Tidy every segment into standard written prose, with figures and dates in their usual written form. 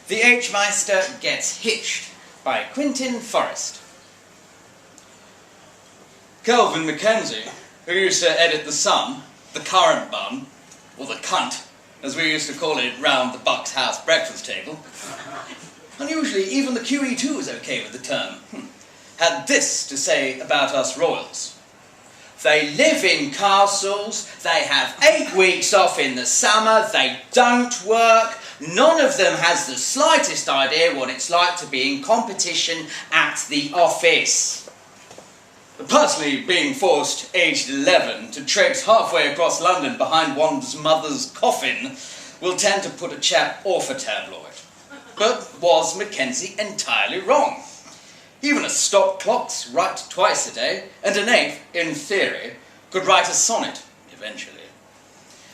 The H-Meister Gets Hitched by Quintin Forrest. Calvin Mackenzie, who used to edit The Sun, the current bun, or the cunt, as we used to call it round the Bucks house breakfast table. Unusually, even the QE2 was okay with the term. Had this to say about us royals. They live in castles, they have 8 weeks off in the summer, they don't work, none of them has the slightest idea what it's like to be in competition at the office. Personally, being forced, aged 11, to traipse halfway across London behind one's mother's coffin will tend to put a chap off a tabloid. But was Mackenzie entirely wrong? Even a stop clock's right twice a day, and an ape, in theory, could write a sonnet, eventually.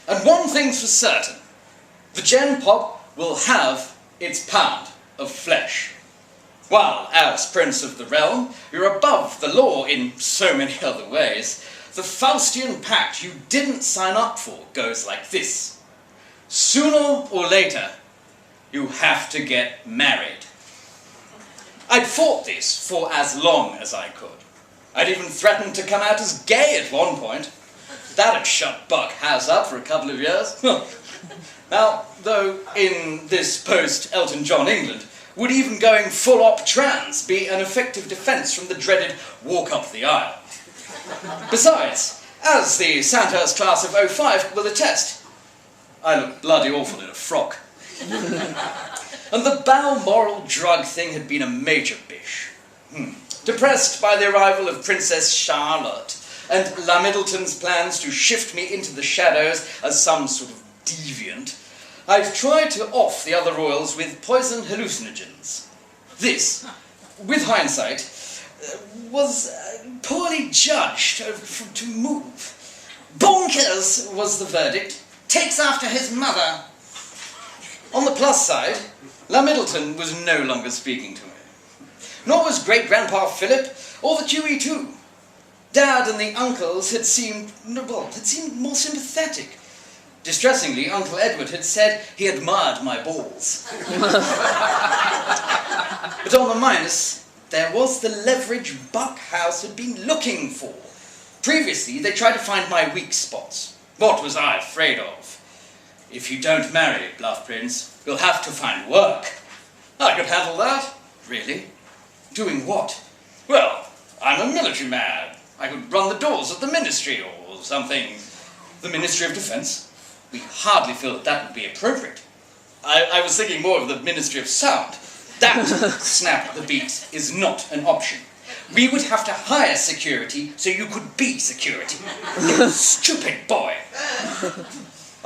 And one thing's for certain, the Gen Pop will have its pound of flesh. While, as Prince of the Realm, you're above the law in so many other ways, the Faustian pact you didn't sign up for goes like this. Sooner or later, you have to get married. I'd fought this for as long as I could. I'd even threatened to come out as gay at one point. That'd shut Buck House up for a couple of years. Now, though in this post-Elton John England, would even going full-op trans be an effective defence from the dreaded walk up the aisle? Besides, as the Sandhurst class of '05 will attest, I look bloody awful in a frock. And the Balmoral drug thing had been a major bish. Depressed by the arrival of Princess Charlotte and La Middleton's plans to shift me into the shadows as some sort of deviant, I've tried to off the other royals with poison hallucinogens. This, with hindsight, was poorly judged to move. Bonkers was the verdict. Takes after his mother. On the plus side, La Middleton was no longer speaking to me. Nor was great-grandpa Philip or the QE2. Dad and the uncles had seemed more sympathetic. Distressingly, Uncle Edward had said he admired my balls. But on the minus, there was the leverage Buck House had been looking for. Previously, they tried to find my weak spots. What was I afraid of? If you don't marry, Bluff Prince, you'll have to find work. I could handle that. Really? Doing what? Well, I'm a military man. I could run the doors of the ministry or something. The Ministry of Defence? We hardly feel that would be appropriate. I was thinking more of the Ministry of Sound. That, snap the beat, is not an option. We would have to hire security so you could be security. You stupid boy.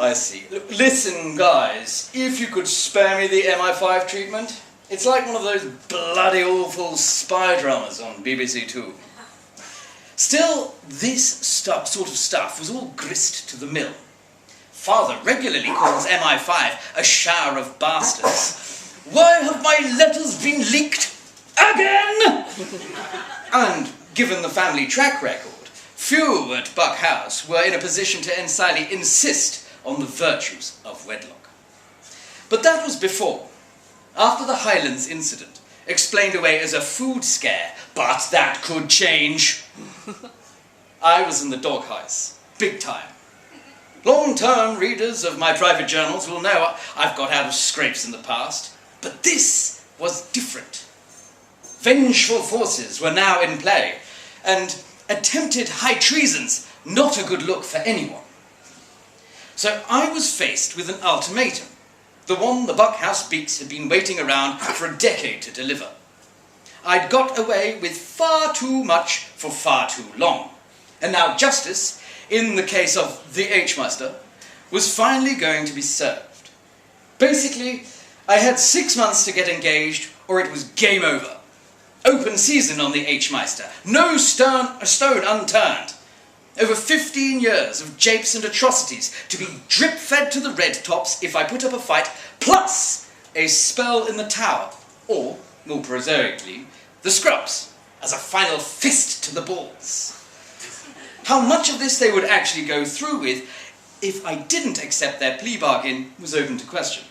I see. Look, listen, guys, if you could spare me the MI5 treatment, it's like one of those bloody awful spy dramas on BBC Two. Still, this sort of stuff was all grist to the mill. Father regularly calls MI5 a shower of bastards. Why have my letters been leaked? Again! And, given the family track record, few at Buck House were in a position to entirely insist on the virtues of wedlock. But that was before. After the Highlands incident, explained away as a food scare, but that could change. I was in the doghouse, big time. Long-term readers of my private journals will know I've got out of scrapes in the past, but this was different. Vengeful forces were now in play, and attempted high treason's not a good look for anyone. So I was faced with an ultimatum, the one the Buck House beaks had been waiting around for a decade to deliver. I'd got away with far too much for far too long, and now justice, in the case of the H-Meister, was finally going to be served. Basically, I had 6 months to get engaged, or it was game over. Open season on the H-Meister, no stone unturned. Over 15 years of japes and atrocities to be drip-fed to the red tops if I put up a fight, plus a spell in the tower, or, more prosaically, the scrubs, as a final fist to the balls. How much of this they would actually go through with if I didn't accept their plea bargain was open to question.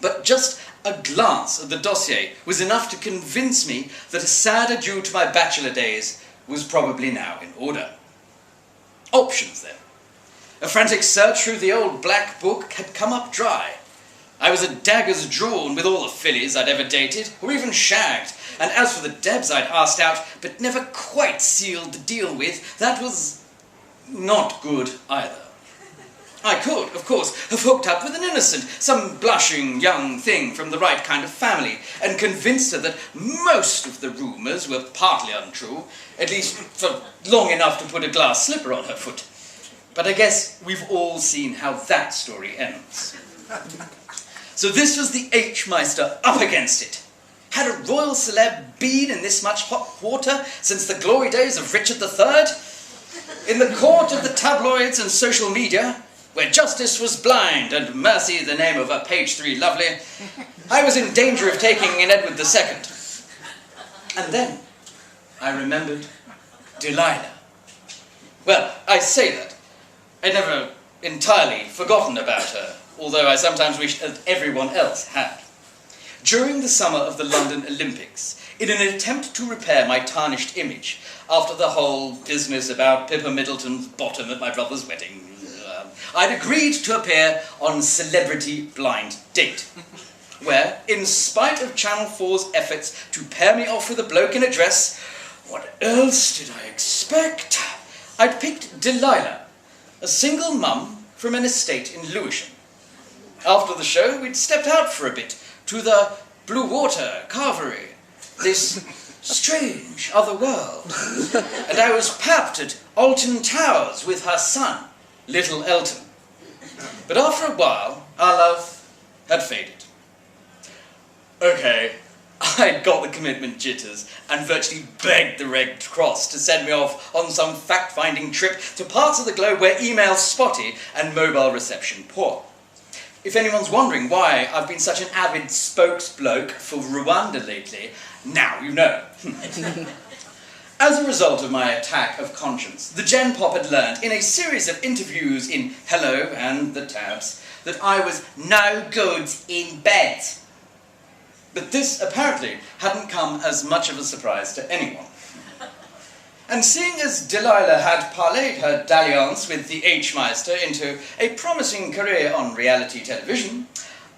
But just A glance at the dossier was enough to convince me that a sad adieu to my bachelor days was probably now in order. Options, then. A frantic search through the old black book had come up dry. I was at daggers drawn with all the fillies I'd ever dated, or even shagged, and as for the Debs I'd asked out, but never quite sealed the deal with, that was not good either. I could, of course, have hooked up with an innocent, some blushing young thing from the right kind of family, and convinced her that most of the rumours were partly untrue, at least for long enough to put a glass slipper on her foot. But I guess we've all seen how that story ends. So this was the H-Meister up against it. Had a royal celeb been in this much hot water since the glory days of Richard III? In the court of the tabloids and social media, where justice was blind and mercy the name of a page 3 lovely, I was in danger of taking in Edward II. And then I remembered Delilah. Well, I say that. I'd never entirely forgotten about her, although I sometimes wished that everyone else had. During the summer of the London Olympics, in an attempt to repair my tarnished image after the whole business about Pippa Middleton's bottom at my brother's wedding, I'd agreed to appear on Celebrity Blind Date, where, in spite of Channel 4's efforts to pair me off with a bloke in a dress, what else did I expect? I'd picked Delilah, a single mum from an estate in Lewisham. After the show, we'd stepped out for a bit to the Blue Water Carvery, this strange other world, and I was papped at Alton Towers with her son, little Elton. But after a while, our love had faded. Okay, I'd got the commitment jitters and virtually begged the Red Cross to send me off on some fact-finding trip to parts of the globe where email's spotty and mobile reception poor. If anyone's wondering why I've been such an avid spokesbloke for Rwanda lately, now you know. As a result of my attack of conscience, the Gen Pop had learned in a series of interviews in Hello and the Tabs that I was no good in bed. But this apparently hadn't come as much of a surprise to anyone. And seeing as Delilah had parlayed her dalliance with the H-Meister into a promising career on reality television,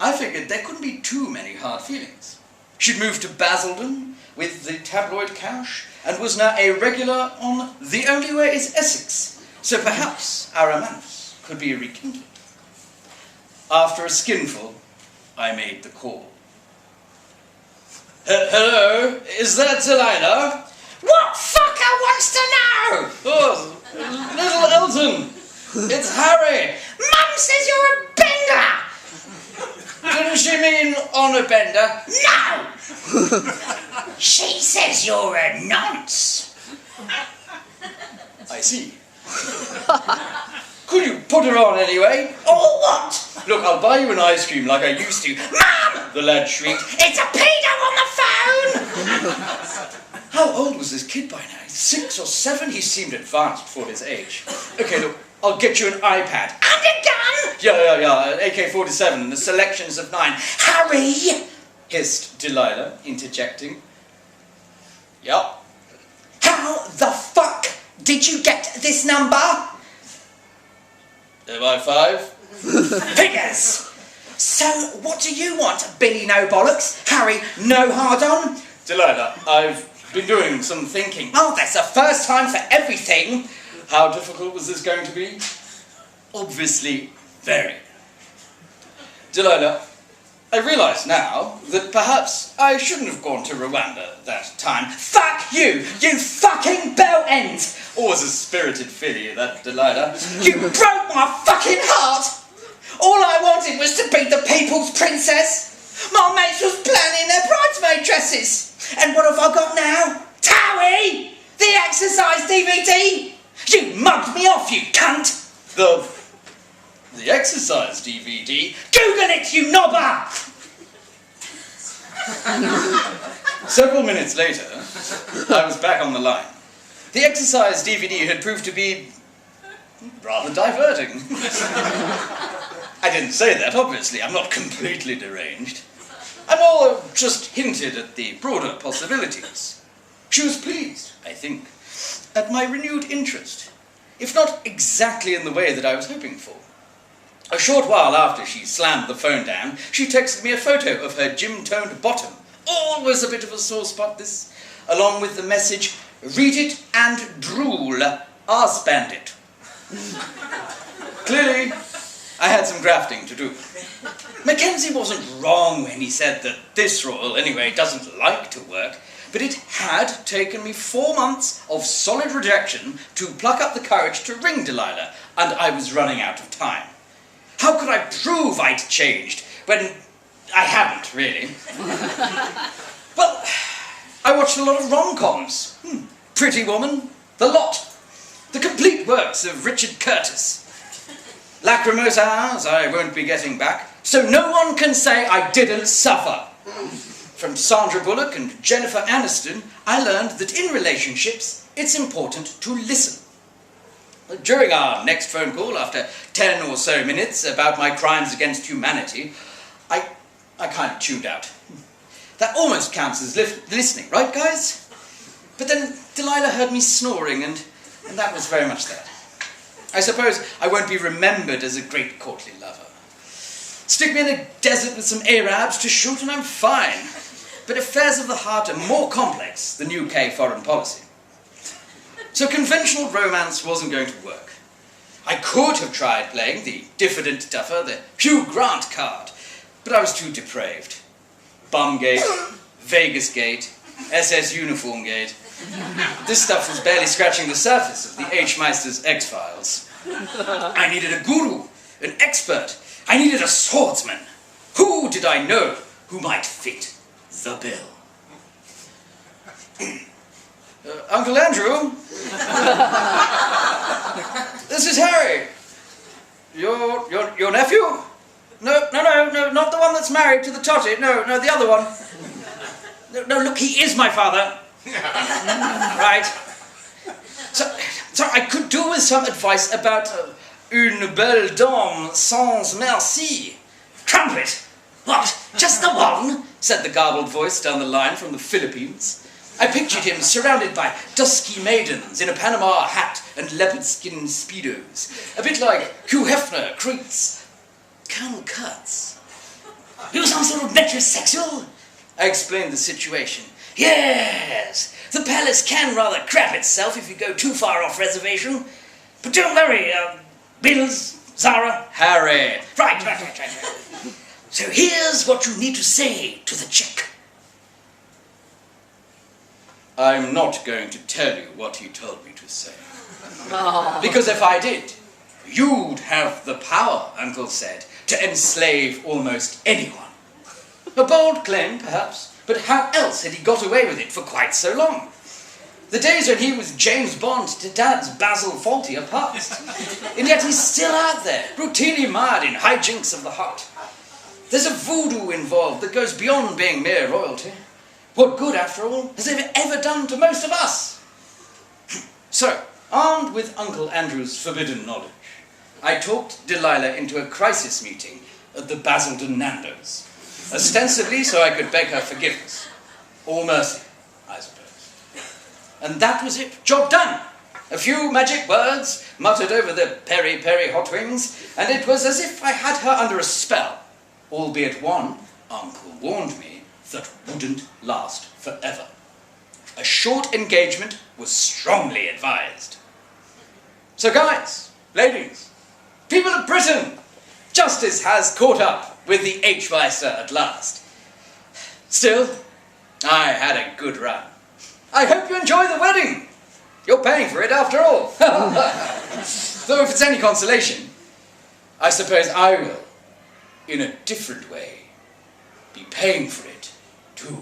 I figured there couldn't be too many hard feelings. She'd moved to Basildon with the tabloid cash and was now a regular on The Only Way is Essex, so perhaps our romance could be rekindled. After a skinful, I made the call. Hello, is that Delilah? What fucker wants to know? Oh, little Elton, it's Harry. Mum says you're a bender. Didn't she mean on a bender? No. She says you're a nonce. I see. Could you put her on anyway? Or what? Look, I'll buy you an ice cream like I used to. Mum! The lad shrieked. It's a pedo on the phone! How old was this kid by now? 6 or 7? He seemed advanced for his age. Okay, look, I'll get you an iPad. And a gun? Yeah, an AK-47 and the selections of 9. Harry! Hissed Delilah, interjecting. Yup. How the fuck did you get this number? MI5? Figures! So, what do you want, Billy No Bollocks? Harry No Hard On? Delilah, I've been doing some thinking. Oh, that's the first time for everything. How difficult was this going to be? Obviously, very. Delilah, I realise now that perhaps I shouldn't have gone to Rwanda that time. Fuck you, you fucking bell end! Always a spirited filly, that Delilah. You broke my fucking heart! All I wanted was to be the people's princess. My mates was planning their bridesmaid dresses. And what have I got now? Towie! The exercise DVD! You mugged me off, you cunt! The exercise DVD? Google it, you knobber! Several minutes later, I was back on the line. The exercise DVD had proved to be rather diverting. I didn't say that, obviously. I'm not completely deranged. I'm just hinted at the broader possibilities. She was pleased, I think, at my renewed interest, if not exactly in the way that I was hoping for. A short while after she slammed the phone down, she texted me a photo of her gym-toned bottom. Always a bit of a sore spot, this, along with the message, "Read it and drool, arse bandit." Clearly, I had some grafting to do. Mackenzie wasn't wrong when he said that this role, anyway, doesn't like to work, but it had taken me 4 months of solid rejection to pluck up the courage to ring Delilah, and I was running out of time. How could I prove I'd changed when I hadn't, really? Well, I watched a lot of rom-coms. Pretty Woman, The Lot, the complete works of Richard Curtis. Lacrimosa Hours I won't be getting back, so no one can say I didn't suffer. From Sandra Bullock and Jennifer Aniston, I learned that in relationships, it's important to listen. During our next phone call, after 10 or so minutes about my crimes against humanity, I kind of tuned out. That almost counts as listening, right, guys? But then Delilah heard me snoring, and that was very much that. I suppose I won't be remembered as a great courtly lover. Stick me in a desert with some Arabs to shoot and I'm fine. But affairs of the heart are more complex than UK foreign policy. So conventional romance wasn't going to work. I could have tried playing the diffident duffer, the Hugh Grant card, but I was too depraved. Bumgate, Vegas Gate, SS Uniform Gate. This stuff was barely scratching the surface of the H-Meister's X-Files. I needed a guru, an expert. I needed a swordsman. Who did I know who might fit the bill? Uncle Andrew? This is Harry. Your nephew? No, not the one that's married to the totty. No, the other one. No, look, he is my father. Right. So I could do with some advice about une belle dame sans merci. Trumpet. What? Just the one? Said the garbled voice down the line from the Philippines. I pictured him surrounded by dusky maidens in a Panama hat and leopard skin speedos. A bit like Hugh Hefner greets Colonel Kurtz. You some sort of metrosexual? I explained the situation. Yes, the palace can rather crap itself if you go too far off reservation. But don't worry, Bills, Zara, Harry. Right. So here's what you need to say to the chick. I'm not going to tell you what he told me to say. Oh. Because if I did, you'd have the power, Uncle said, to enslave almost anyone. A bold claim, perhaps, but how else had he got away with it for quite so long? The days when he was James Bond to Dad's Basil Fawlty are past. And yet he's still out there, routinely mired in hijinks of the heart. There's a voodoo involved that goes beyond being mere royalty. What good, after all, has it ever done to most of us? So, armed with Uncle Andrew's forbidden knowledge, I talked Delilah into a crisis meeting at the Basildon Nando's, ostensibly so I could beg her forgiveness, or mercy, I suppose. And that was it, job done. A few magic words muttered over the peri-peri hot wings, and it was as if I had her under a spell, albeit one, Uncle warned me, that wouldn't last forever. A short engagement was strongly advised. So guys, ladies, people of Britain, justice has caught up with the H-Meister at last. Still, I had a good run. I hope you enjoy the wedding. You're paying for it after all. Though if it's any consolation, I suppose I will, in a different way, be paying for it too.